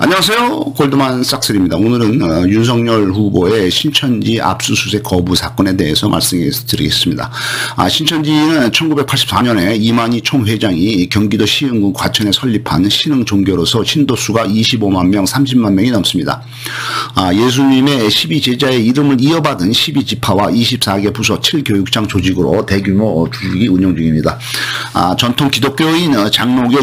안녕하세요. 골드만삭스입니다. 오늘은 윤석열 후보의 신천지 압수수색 거부 사건에 대해서 말씀드리겠습니다. 신천지는 1984년에 이만희 총회장이 경기도 시흥군 과천에 설립한 신흥 종교로서 신도수가 25만 명, 30만 명이 넘습니다. 예수님의 12제자의 이름을 이어받은 12지파와 24개 부서 7교육장 조직으로 대규모 조직이 운영 중입니다. 전통 기독교인 장로교,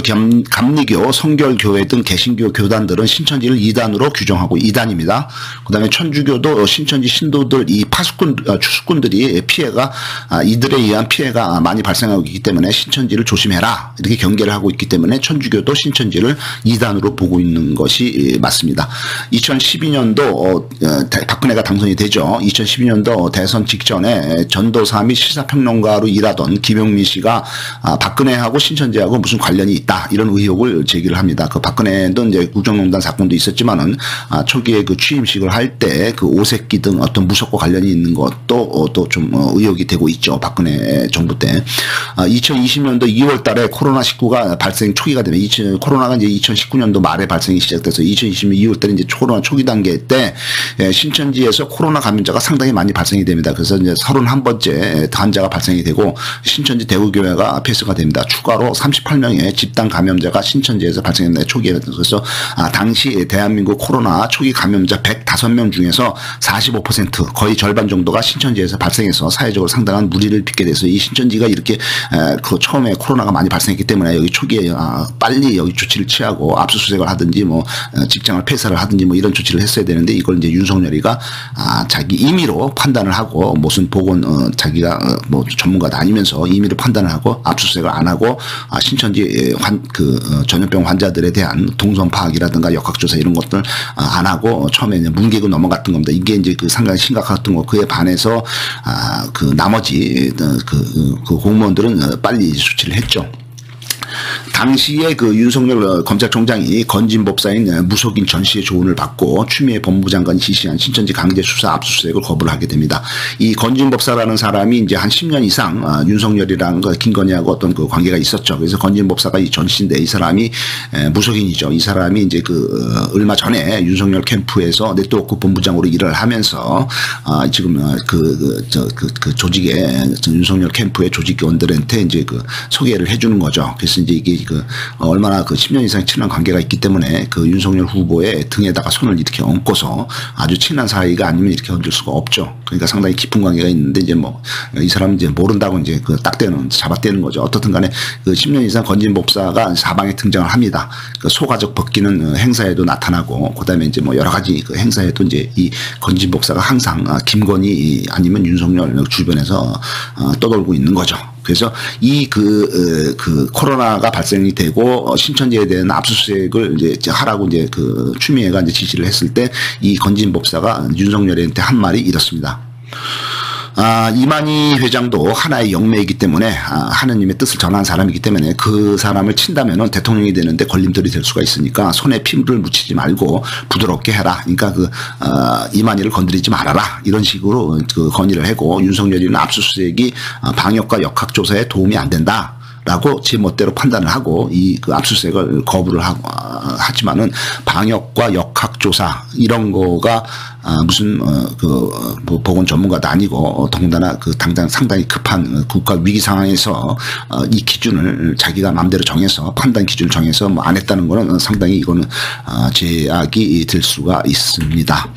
감리교, 성결교회 등 개신교 교단들은 신천지를 2단으로 규정하고 2단입니다. 그 다음에 천주교도 신천지 신도들, 이 추수꾼들이 피해가, 이들에 의한 피해가 많이 발생하고 있기 때문에 신천지를 조심해라, 이렇게 경계를 하고 있기 때문에 천주교도 신천지를 2단으로 보고 있는 것이 맞습니다. 2012년도 박근혜가 당선이 되죠. 2012년도 대선 직전에 전도사 및 시사평론가로 일하던 김용민 씨가 박근혜하고 신천지하고 무슨 관련이 있다, 이런 의혹을 제기를 합니다. 그 박근혜도 이제 국정농단 사건도 있었지만은 초기에 그 취임식을 할 때 그 오색기 등 어떤 무속과 관련이 있는 것도 또 좀 의혹이 되고 있죠. 박근혜 정부 때. 2020년도 2월 달에 코로나19가 발생 초기가 되면 코로나가 이제 2019년도 말에 발생이 시작돼서 2020년 2월 달에 이제 코로나 초기 단계 때 신천지에서 코로나 감염자가 상당히 많이 발생이 됩니다. 그래서 이제 31번째 환자가 발생이 되고 신천지 대구교회가 폐쇄가 됩니다. 추가로 38명의 집단 감염자가 신천지에서 발생했는데 초기에. 그래서 당시 대한민국 코로나 초기 감염자 105명 중에서 45% 거의 절반 정도가 신천지에서 발생해서 사회적으로 상당한 무리를 빚게 돼서 이 신천지가 이렇게 그 처음에 코로나가 많이 발생했기 때문에 여기 초기에 빨리 여기 조치를 취하고 압수수색을 하든지 뭐 직장을 폐쇄를 하든지 뭐 이런 조치를 했어야 되는데 이걸 이제 윤석열이가 자기 임의로 판단을 하고 무슨 보건 자기가 뭐 전문가도 아니면서 임의로 판단을 하고 압수수색을 안 하고 신천지 전염병 환자들에 대한 동선 파악이라든가 역학조사 이런 것들 안 하고 처음에 이제 뭉개고 넘어갔던 겁니다. 이게 이제 그 상당히 심각했던 거. 그에 반해서 그 나머지 그 공무원들은 빨리 조치를 했죠. 당시에 그 윤석열 검찰총장이 건진법사인 무속인 전 씨의 조언을 받고 추미애 법무장관이 지시한 신천지 강제 수사 압수수색을 거부를 하게 됩니다. 이 건진법사라는 사람이 이제 한 10년 이상 윤석열이랑 김건희하고 어떤 그 관계가 있었죠. 그래서 건진법사가 이 전 씨인데 이 사람이 무속인이죠. 이 사람이 이제 얼마 전에 윤석열 캠프에서 네트워크 본부장으로 일을 하면서 지금 그 조직의 윤석열 캠프의 조직원들한테 이제 소개를 해주는 거죠. 그래서 이제 이게 얼마나 10년 이상 친한 관계가 있기 때문에 그 윤석열 후보의 등에다가 손을 이렇게 얹고서 아주 친한 사이가 아니면 이렇게 얹을 수가 없죠. 그러니까 상당히 깊은 관계가 있는데 이제 뭐 이 사람은 이제 모른다고 이제 잡아떼는 거죠. 어떻든 간에 10년 이상 건진법사가 사방에 등장을 합니다. 소가적 벗기는 행사에도 나타나고 그다음에 이제 뭐 여러 가지 행사에도 이제 이 건진법사가 항상 김건희 아니면 윤석열 주변에서 떠돌고 있는 거죠. 그래서 이 코로나가 발생이 되고 신천지에 대한 압수수색을 이제 하라고 이제 추미애가 이제 지시를 했을 때 이 건진법사가 윤석열한테 한 말이 이렇습니다. 이만희 회장도 하나의 영매이기 때문에 하느님의 뜻을 전하는 사람이기 때문에 그 사람을 친다면은 대통령이 되는데 걸림돌이 될 수가 있으니까 손에 피를 묻히지 말고 부드럽게 해라. 그러니까 이만희를 건드리지 말아라. 이런 식으로 건의를 하고 윤석열이는 압수수색이 방역과 역학조사에 도움이 안 된다. 라고 제 멋대로 판단을 하고 압수수색을 거부를 하지만은 방역과 역학조사 이런 거가 무슨 보건 전문가도 아니고 더군다나 당장 상당히 급한 국가 위기 상황에서 이 기준을 자기가 마음대로 정해서 판단 기준을 정해서 뭐 안 했다는 거는 상당히 이거는 제약이 될 수가 있습니다.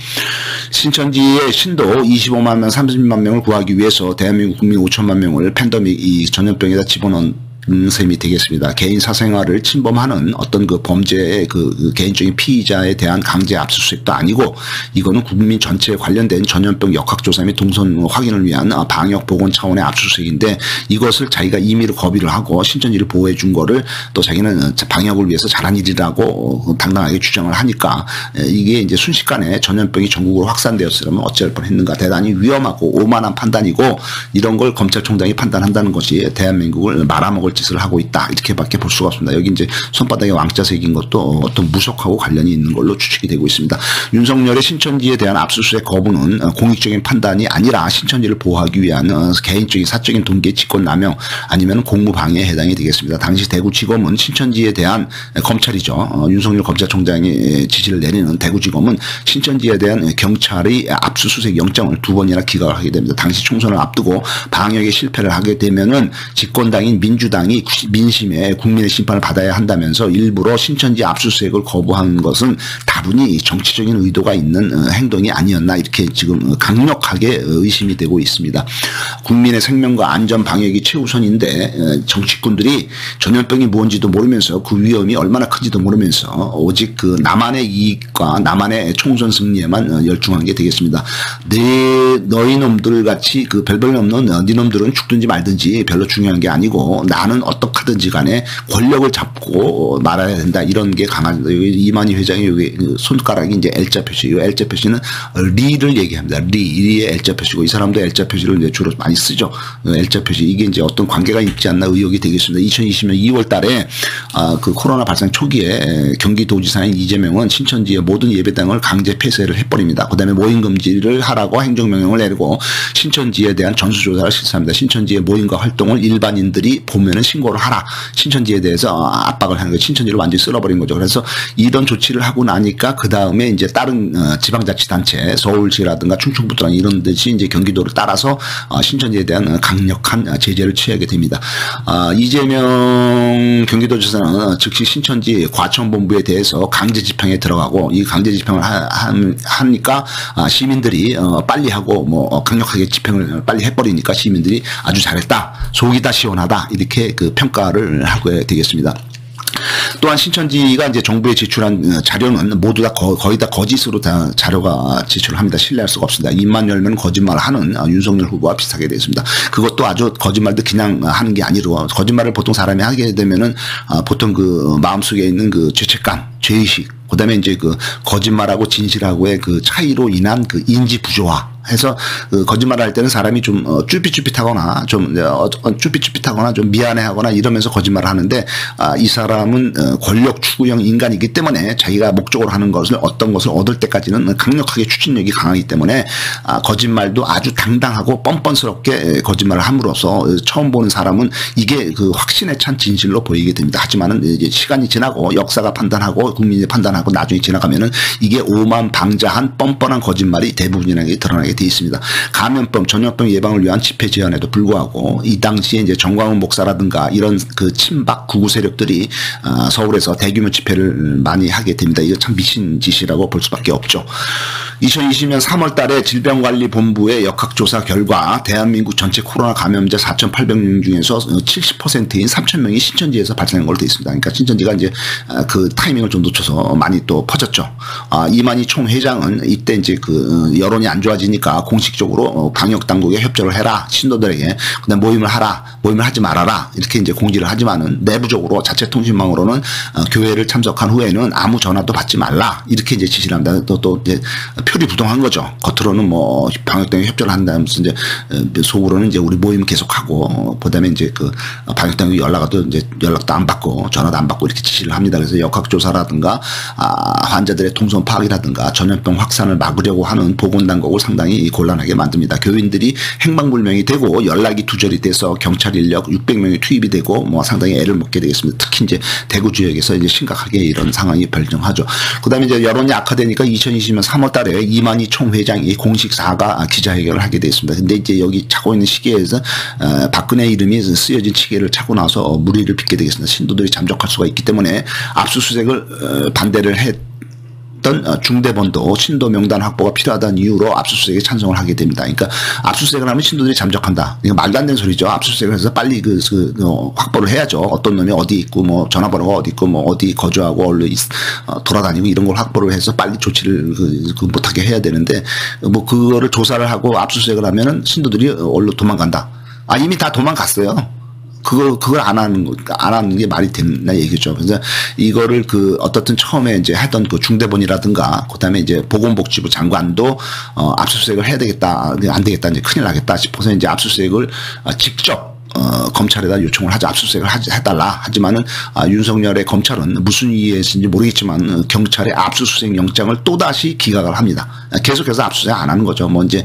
신천지의 신도 25만 명, 30만 명을 구하기 위해서 대한민국 국민 5천만 명을 팬데믹 이 전염병에다 집어넣은 셈이 되겠습니다. 개인 사생활을 침범하는 어떤 범죄의 개인적인 피의자에 대한 강제 압수수색도 아니고 이거는 국민 전체에 관련된 전염병 역학조사 및 동선 확인을 위한 방역 보건 차원의 압수수색인데 이것을 자기가 임의로 거부를 하고 신천지를 보호해 준 거를 또 자기는 방역을 위해서 잘한 일이라고 당당하게 주장을 하니까 이게 이제 순식간에 전염병이 전국으로 확산되었으면 어찌할 뻔했는가. 대단히 위험하고 오만한 판단이고 이런 걸 검찰총장이 판단한다는 것이 대한민국을 말아먹을 먹을 짓을 하고 있다. 이렇게밖에 볼 수가 없습니다. 여기 이제 손바닥에 왕자 새긴 것도 어떤 무속하고 관련이 있는 걸로 추측이 되고 있습니다. 윤석열의 신천지에 대한 압수수색 거부는 공익적인 판단이 아니라 신천지를 보호하기 위한 개인적인 사적인 동기의 직권남용 아니면 공무방해에 해당이 되겠습니다. 당시 대구지검은 신천지에 대한 검찰이죠. 윤석열 검찰총장이 지시를 내리는 대구지검은 신천지에 대한 경찰의 압수수색 영장을 2번이나 기각을 하게 됩니다. 당시 총선을 앞두고 방역에 실패를 하게 되면은 집권당인 민주당이 민심에 국민의 심판을 받아야 한다면서 일부러 신천지 압수수색을 거부한 것은 다분히 정치적인 의도가 있는 행동이 아니었나 이렇게 지금 강력하게 의심이 되고 있습니다. 국민의 생명과 안전 방역이 최우선인데 정치꾼들이 전염병이 뭔지도 모르면서 그 위험이 얼마나 큰지도 모르면서 오직 그 나만의 이익과 나만의 총선 승리에만 열중한 게 되겠습니다. 너희 놈들 같이 그 별별 없는 네 놈들은 죽든지 말든지 별로 중요한 게 아니고 나는 어떻게든지 간에 권력을 잡고 말아야 된다 이런 게 강합니다. 여기 이만희 회장이 여기 손가락이 이제 L자 표시, 이 L자 표시는 리를 얘기합니다. 리의 L자 표시고 이 사람도 L자 표시를 이제 주로 많이 쓰죠. L자 표시 이게 이제 어떤 관계가 있지 않나 의혹이 되겠습니다. 2020년 2월 달에 그 코로나 발생 초기에 경기도지사인 이재명은 신천지의 모든 예배당을 강제 폐쇄를 해버립니다. 그다음에 모임 금지를 하라고 행정명령을 내리고 신천지에 대한 전수조사를 실시합니다. 신천지의 모임과 활동을 일반인들이 보면은 신고를 하라. 신천지에 대해서 압박을 하는 거예요. 신천지를 완전히 쓸어버린 거죠. 그래서 이런 조치를 하고 나니까 그 다음에 이제 다른 지방자치단체 서울시라든가 충청북도랑 이런 데시 이제 경기도를 따라서 신천지에 대한 강력한 제재를 취하게 됩니다. 이재명 경기도지사는 즉시 신천지 과천본부에 대해서 강제 집행에 들어가고 이 강제 집행을 하니까 시민들이 빨리 하고 뭐 강력하게 집행을 빨리 해버리니까 시민들이 아주 잘했다, 속이 다 시원하다 이렇게 그 평가를 하게 되겠습니다. 또한 신천지가 이제 정부에 제출한 자료는 모두 다 거의 다 거짓으로 다 자료가 제출을 합니다. 신뢰할 수가 없습니다. 입만 열면 거짓말을 하는 윤석열 후보와 비슷하게 되어 있습니다. 그것도 아주 거짓말도 그냥 하는 게 아니고 거짓말을 보통 사람이 하게 되면은 보통 그 마음속에 있는 그 죄책감, 죄의식, 그다음에 이제 그 거짓말하고 진실하고의 그 차이로 인한 그 인지 부조화 해서 그 거짓말을 할 때는 사람이 좀 쭈삣쭈삣하거나 좀 쭈삣쭈삣하거나 좀 미안해하거나 이러면서 거짓말을 하는데 이 사람은 권력 추구형 인간이기 때문에 자기가 목적으로 하는 것을 어떤 것을 얻을 때까지는 강력하게 추진력이 강하기 때문에 거짓말도 아주 당당하고 뻔뻔스럽게 거짓말을 함으로써 처음 보는 사람은 이게 그 확신에 찬 진실로 보이게 됩니다. 하지만은 이제 시간이 지나고 역사가 판단하고 국민이 판단하고 나중에 지나가면은 이게 오만방자한 뻔뻔한 거짓말이 대부분이라는 게 드러나게 돼 있습니다. 감염병, 전염병 예방을 위한 집회 제한에도 불구하고 이 당시에 이제 정광훈 목사라든가 이런 그 친박 구구 세력들이 서울에서 대규모 집회를 많이 하게 됩니다. 이거 참 미친 짓이라고 볼 수밖에 없죠. 2020년 3월 달에 질병관리본부의 역학조사 결과 대한민국 전체 코로나 감염자 4,800명 중에서 70%인 3,000명이 신천지에서 발생한 걸로 되어 있습니다. 그러니까 신천지가 이제 그 타이밍을 좀 놓쳐서 많이 또 퍼졌죠. 이만희 총회장은 이때 이제 그 여론이 안 좋아지니까 공식적으로 방역 당국에 협조를 해라. 신도들에게 그다음 모임을 하라. 모임을 하지 말아라. 이렇게 이제 공지를 하지만은 내부적으로 자체 통신망으로는 교회를 참석한 후에는 아무 전화도 받지 말라. 이렇게 이제 지시를 합니다. 또 이제 표리부동한 거죠. 겉으로는 뭐 방역당국에 협조를 한다면서 이제 속으로는 이제 우리 모임 계속하고 그다음에 이제 그 방역당국이 연락도 이제 연락도 안 받고 전화도 안 받고 이렇게 지시를 합니다. 그래서 역학조사라든가 환자들의 동선 파악이라든가 전염병 확산을 막으려고 하는 보건당국을 상당히 곤란하게 만듭니다. 교인들이 행방불명이 되고 연락이 두절이 돼서 경찰 인력 600명이 투입이 되고 뭐 상당히 애를 먹게 되겠습니다. 특히 이제 대구 지역에서 이제 심각하게 이런 상황이 발생하죠. 그다음에 이제 여론이 악화되니까 2020년 3월 달에 이만희 총회장이 공식 사과 기자회견을 하게 됐습니다. 근데 이제 여기 차고 있는 시기에서 박근혜 이름이 쓰여진 시계를 차고 나서 무리를 빚게 되겠습니다. 신도들이 잠적할 수가 있기 때문에 압수수색을 반대를 했던 중대본도 신도 명단 확보가 필요하다는 이유로 압수수색에 찬성을 하게 됩니다. 그러니까 압수수색을 하면 신도들이 잠적한다. 이거 말도 안 되는 소리죠. 압수수색을 해서 빨리 확보를 해야죠. 어떤 놈이 어디 있고 뭐 전화번호가 어디 있고 뭐 어디 거주하고 돌아다니고 이런 걸 확보를 해서 빨리 조치를 못하게 해야 되는데 뭐 그거를 조사를 하고 압수수색을 하면은 신도들이 얼른 도망간다. 이미 다 도망갔어요. 그걸 안 하는 게 말이 되나 얘기죠. 그래서 이거를 어떻든 처음에 이제 했던 그 중대본이라든가 그다음에 이제 보건복지부 장관도 압수수색을 해야 되겠다. 안 되겠다. 이제 큰일 나겠다 싶어서 이제 압수수색을 직접 검찰에다 요청을 하자, 압수수색을 해달라. 하지만은 윤석열의 검찰은 무슨 이유에서인지 모르겠지만 경찰의 압수수색 영장을 또다시 기각을 합니다. 계속해서 압수수색 안 하는 거죠. 뭐 이제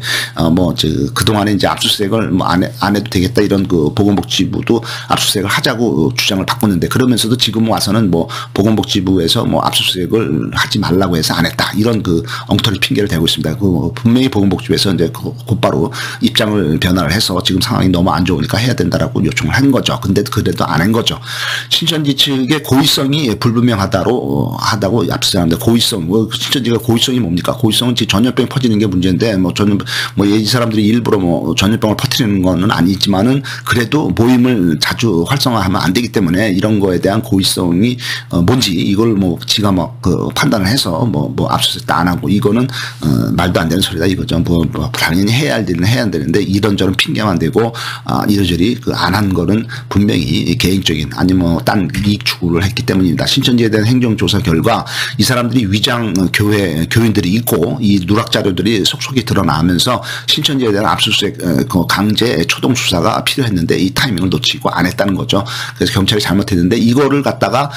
그동안에 이제 압수수색을 뭐 안 해도 되겠다 이런 그 보건복지부도 압수수색을 하자고 주장을 바꿨는데, 그러면서도 지금 와서는 뭐 보건복지부에서 뭐 압수수색을 하지 말라고 해서 안 했다, 이런 그 엉터리 핑계를 대고 있습니다. 그 분명히 보건복지부에서 이제 곧바로 입장을 변화를 해서 지금 상황이 너무 안 좋으니까 해야 된다라고 요청을 한 거죠. 근데 그래도 안 한 거죠. 신천지 측의 고의성이 불분명하다고 압수수색합니다. 고의성, 신천지가 고의성이 뭡니까? 고의성은 전염병이 퍼지는 게 문제인데, 이 사람들이 일부러 뭐 전염병을 퍼뜨리는 거는 아니지만은 그래도 모임을 자주 활성화하면 안 되기 때문에 이런 거에 대한 고의성이 뭔지 이걸 뭐 지가 막 그 판단을 해서 뭐 압수수색 안 하고, 이거는 말도 안 되는 소리다 이거죠. 뭐 당연히 해야 할 일은 해야 안 되는데 이런저런 핑계만 대고 이러저리 안 한 거는 분명히 개인적인 아니면 뭐 딴 이익 추구를 했기 때문입니다. 신천지에 대한 행정조사 결과 이 사람들이 위장 교인들이 있고 이 누락 자료들이 속속이 드러나면서 신천지에 대한 압수수색 강제 초동 수사가 필요했는데 이 타이밍을 놓치고 안 했다는 거죠. 그래서 경찰이 잘못했는데 이거를 갖다가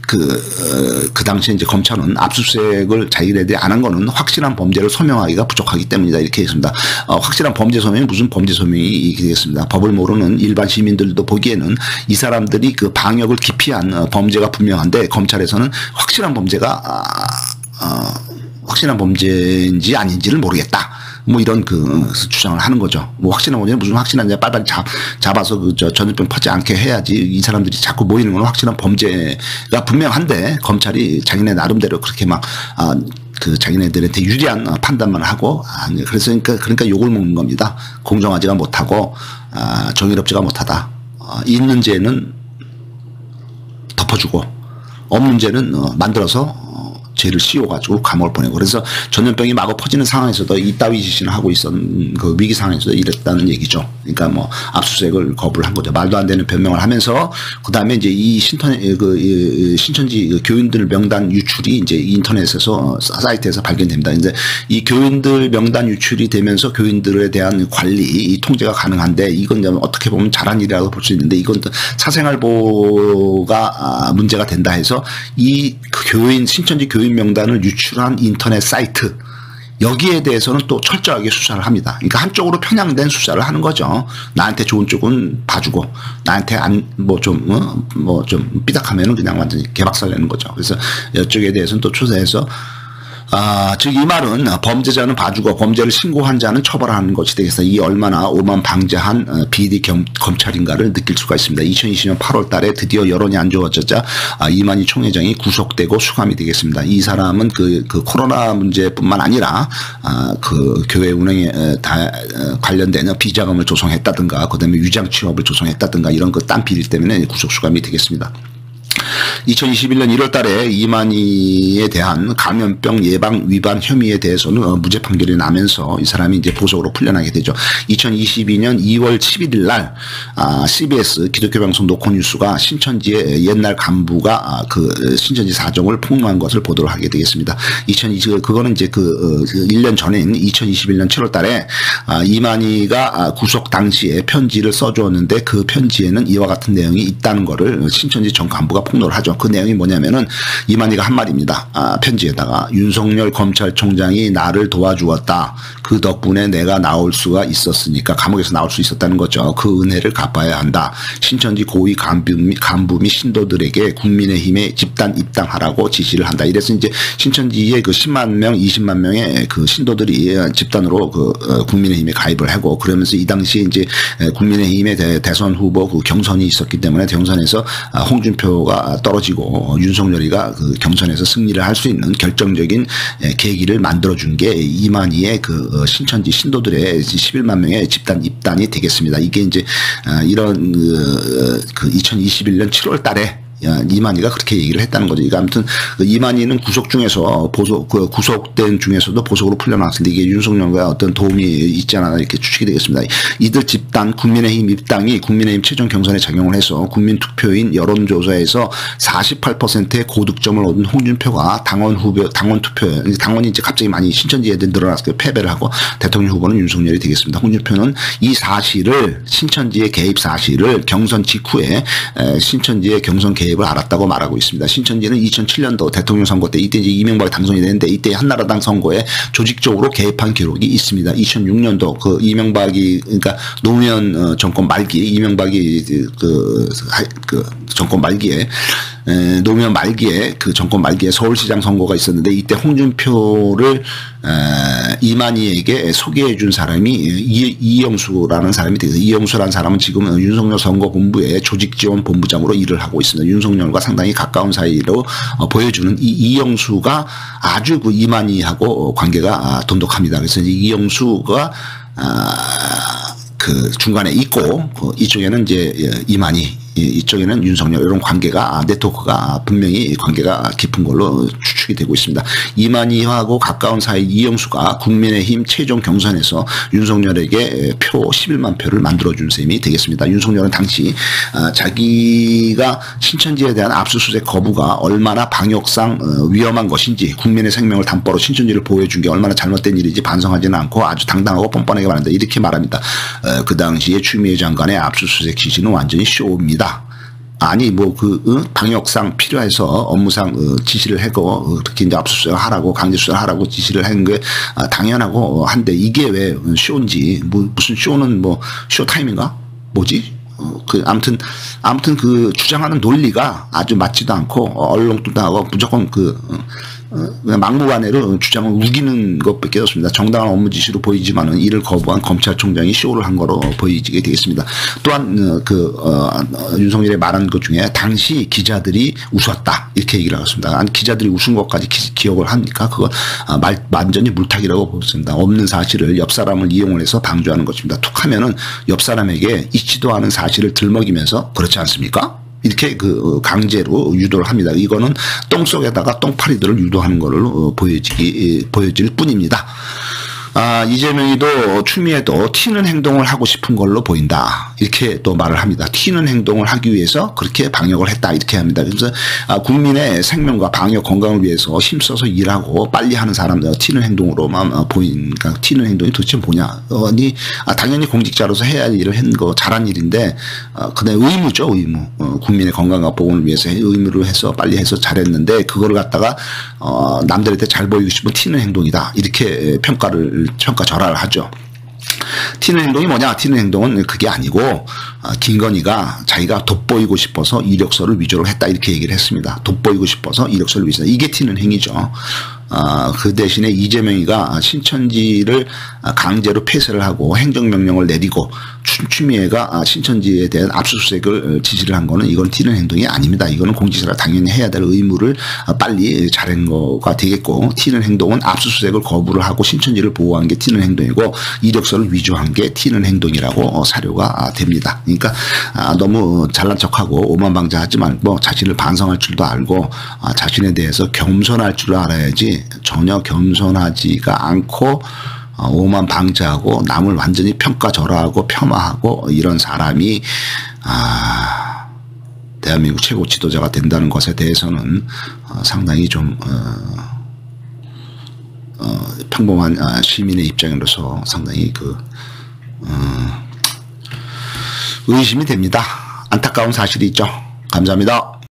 그 당시에 이제 검찰은 압수수색을 자기네들이 안 한 거는 확실한 범죄를 소명하기가 부족하기 때문이다, 이렇게 했습니다. 확실한 범죄 소명이 무슨 범죄 소명이 되겠습니다. 법을 모르는 일반 시민들도 보기에는 이 사람들이 그 방역을 기피한 범죄가 분명한데 검찰에서는 확실한 범죄인지 아닌지를 모르겠다, 뭐 이런 그 주장을 하는 거죠. 뭐 확실한 범죄는 무슨 확실한지 빨리 잡아서 전염병 퍼지 않게 해야지, 이 사람들이 자꾸 모이는 건 확실한 범죄가 분명한데 검찰이 자기네 나름대로 그렇게 막 자기네들한테 유리한 판단만 하고, 그러니까 욕을 먹는 겁니다. 공정하지가 못하고 정의롭지가 못하다. 있는 죄는 덮어주고 없는 죄는 만들어서 죄를 씌워가지고 감옥을 보내고, 그래서 전염병이 마구 퍼지는 상황에서도 이따위 짓을 하고 있었던 그 위기 상황에서도 이랬다는 얘기죠. 그러니까 뭐 압수수색을 거부를 한 거죠. 말도 안 되는 변명을 하면서 그 다음에 이제 이 신천지 교인들 명단 유출이 이제 인터넷에서 사이트에서 발견됩니다. 이제 이 교인들 명단 유출이 되면서 교인들에 대한 관리, 이 통제가 가능한데 이건 어떻게 보면 잘한 일이라고 볼 수 있는데 이건 또 사생활 보호가 문제가 된다 해서 이 신천지 교인 명단을 유출한 인터넷 사이트, 여기에 대해서는 또 철저하게 수사를 합니다. 그러니까 한쪽으로 편향된 수사를 하는 거죠. 나한테 좋은 쪽은 봐주고 나한테 좀 삐딱하면은 그냥 완전히 개박살 내는 거죠. 그래서 이쪽에 대해서는 또 조사해서 즉 이 말은 범죄자는 봐주고 범죄를 신고한 자는 처벌하는 것이 되겠다. 이 얼마나 오만방자한 비리 검찰인가를 느낄 수가 있습니다. 2020년 8월 달에 드디어 여론이 안 좋아졌자 이만희 총회장이 구속되고 수감이 되겠습니다. 이 사람은 그 코로나 문제뿐만 아니라 그 교회 운영에 관련된 비자금을 조성했다든가 그다음에 위장 취업을 조성했다든가 이런 그 딴 비리 때문에 구속 수감이 되겠습니다. 2021년 1월 달에 이만희에 대한 감염병 예방 위반 혐의에 대해서는 무죄 판결이 나면서 이 사람이 이제 보석으로 풀려나게 되죠. 2022년 2월 11일 날 CBS 기독교 방송 노코뉴스가 신천지의 옛날 간부가 그 신천지 사정을 폭로한 것을 보도록 하게 되겠습니다. 그거는 이제 1년 전인 2021년 7월 달에 이만희가 구속 당시에 편지를 써주었는데 그 편지에는 이와 같은 내용이 있다는 거를 신천지 전 간부가 폭로를 하죠. 그 내용이 뭐냐면은 이만희가 한 말입니다. 편지에다가 윤석열 검찰총장이 나를 도와주었다. 그 덕분에 내가 나올 수가 있었으니까 감옥에서 나올 수 있었다는 거죠. 그 은혜를 갚아야 한다. 신천지 고위 간부 및 신도들에게 국민의힘에 집단 입당하라고 지시를 한다. 이래서 이제 신천지의 그 10만 명, 20만 명의 그 신도들이 집단으로 국민의힘에 가입을 하고 그러면서 이 당시 이제 국민의힘의 대선 후보 그 경선이 있었기 때문에 경선에서 홍준표가 떨어지고 윤석열이가 그 경선에서 승리를 할 수 있는 결정적인 계기를 만들어준 게 이만희의 그 신천지 신도들의 11만 명의 집단 입단이 되겠습니다. 이게 이제 이런 그 2021년 7월 달에 이만희가 그렇게 얘기를 했다는 거죠. 그러니까 아무튼 이만희는 구속 중에서 구속된 중에서도 보석으로 풀려나왔는데 이게 윤석열과 어떤 도움이 있지 않았나 이렇게 추측이 되겠습니다. 이들 집단 국민의힘 입당이 국민의힘 최종 경선에 작용을 해서 국민투표인 여론조사에서 48%의 고득점을 얻은 홍준표가 당원 당원이 이제 갑자기 많이 신천지에 늘어나서 패배를 하고 대통령 후보는 윤석열이 되겠습니다. 홍준표는 이 사실을 신천지의 개입 사실을 경선 직후에 신천지의 경선 개입을 알았다고 말하고 있습니다. 신천지는 2007년도 대통령 선거 때 이때 이제 이명박이 당선이 되는데 이때 한나라당 선거에 조직적으로 개입한 기록이 있습니다. 2006년도 그 이명박이 그러니까 노무현 정권 말기 이명박이 그 정권 말기에 노무현 말기에 그 정권 말기에 서울시장 선거가 있었는데 이때 홍준표를 이만희에게 소개해 준 사람이 이영수라는 사람이 되겠습니다. 이영수라는 사람은 지금 윤석열 선거본부의 조직지원본부장으로 일을 하고 있습니다. 윤석열과 상당히 가까운 사이로 보여주는 이 이영수가 아주 그 이만희하고 관계가 돈독합니다. 그래서 이영수가 그 중간에 있고 이쪽에는 이제 이만희 이쪽에는 윤석열 이런 관계가 네트워크가 분명히 관계가 깊은 걸로 추측이 되고 있습니다. 이만희하고 가까운 사이 이영수가 국민의힘 최종 경선에서 윤석열에게 표 11만 표를 만들어준 셈이 되겠습니다. 윤석열은 당시 자기가 신천지에 대한 압수수색 거부가 얼마나 방역상 위험한 것인지 국민의 생명을 담보로 신천지를 보호해준 게 얼마나 잘못된 일인지 반성하지는 않고 아주 당당하고 뻔뻔하게 말한다. 이렇게 말합니다. 그 당시에 추미애 장관의 압수수색 지시는 완전히 쇼입니다. 아니 방역상 필요해서 업무상 지시를 하고 그렇게 이제 압수수색을 하라고 강제수색을 하라고 지시를 한 게 당연하고 한데 이게 왜 쇼인지 무슨 쇼는 쇼타임인가 뭐지? 아무튼 그 주장하는 논리가 아주 맞지도 않고 얼렁뚱땅하고 무조건 막무가내로 주장을 우기는 것밖에 없습니다. 정당한 업무 지시로 보이지만은 이를 거부한 검찰총장이 쇼를 한 거로 보이게 되겠습니다. 또한 윤석열이 말한 것 중에 당시 기자들이 웃었다 이렇게 얘기를 하겠습니다. 아니 기자들이 웃은 것까지 기억을 하니까 그거 완전히 물타기라고 보겠습니다. 없는 사실을 옆 사람을 이용을 해서 방조하는 것입니다. 툭하면은 옆 사람에게 있지도 않은 사실을 들먹이면서 그렇지 않습니까? 이렇게 강제로 유도를 합니다. 이거는 똥 속에다가 똥파리들을 유도하는 걸로 보여질 뿐입니다. 이재명이도 추미애도 튀는 행동을 하고 싶은 걸로 보인다. 이렇게 또 말을 합니다. 튀는 행동을 하기 위해서 그렇게 방역을 했다. 이렇게 합니다. 그래서 국민의 생명과 방역 건강을 위해서 힘써서 일하고 빨리 하는 사람들 튀는 행동으로만 보이니까 튀는 행동이 도대체 뭐냐. 당연히 공직자로서 해야 할 일을 한 거 잘한 일인데 그다음에 의무죠. 의무. 국민의 건강과 보건을 위해서 의무를 해서 빨리 해서 잘했는데 그거를 갖다가 남들한테 잘 보이고 싶은 튀는 행동이다. 이렇게 평가절하를 하죠. 튀는 행동이 뭐냐? 튀는 행동은 그게 아니고 김건희가 자기가 돋보이고 싶어서 이력서를 위조를 했다 이렇게 얘기를 했습니다. 돋보이고 싶어서 이력서를 위조했다. 이게 튀는 행위죠. 그 대신에 이재명이가 신천지를 강제로 폐쇄를 하고 행정명령을 내리고 추미애가 신천지에 대한 압수수색을 지시를 한 거는 이건 튀는 행동이 아닙니다. 이거는 공직자라 당연히 해야 될 의무를 빨리 잘한 거가 되겠고 튀는 행동은 압수수색을 거부를 하고 신천지를 보호한 게 튀는 행동이고 이력서를 위조한 게 튀는 행동이라고 사료가 됩니다. 그러니까 너무 잘난 척하고 오만방자하지 말고 자신을 반성할 줄도 알고 자신에 대해서 겸손할 줄 알아야지 전혀 겸손하지가 않고 오만방자하고 남을 완전히 평가절하하고 폄하하고 이런 사람이 대한민국 최고 지도자가 된다는 것에 대해서는 상당히 좀 평범한 시민의 입장으로서 상당히 의심이 됩니다. 안타까운 사실이 있죠. 감사합니다.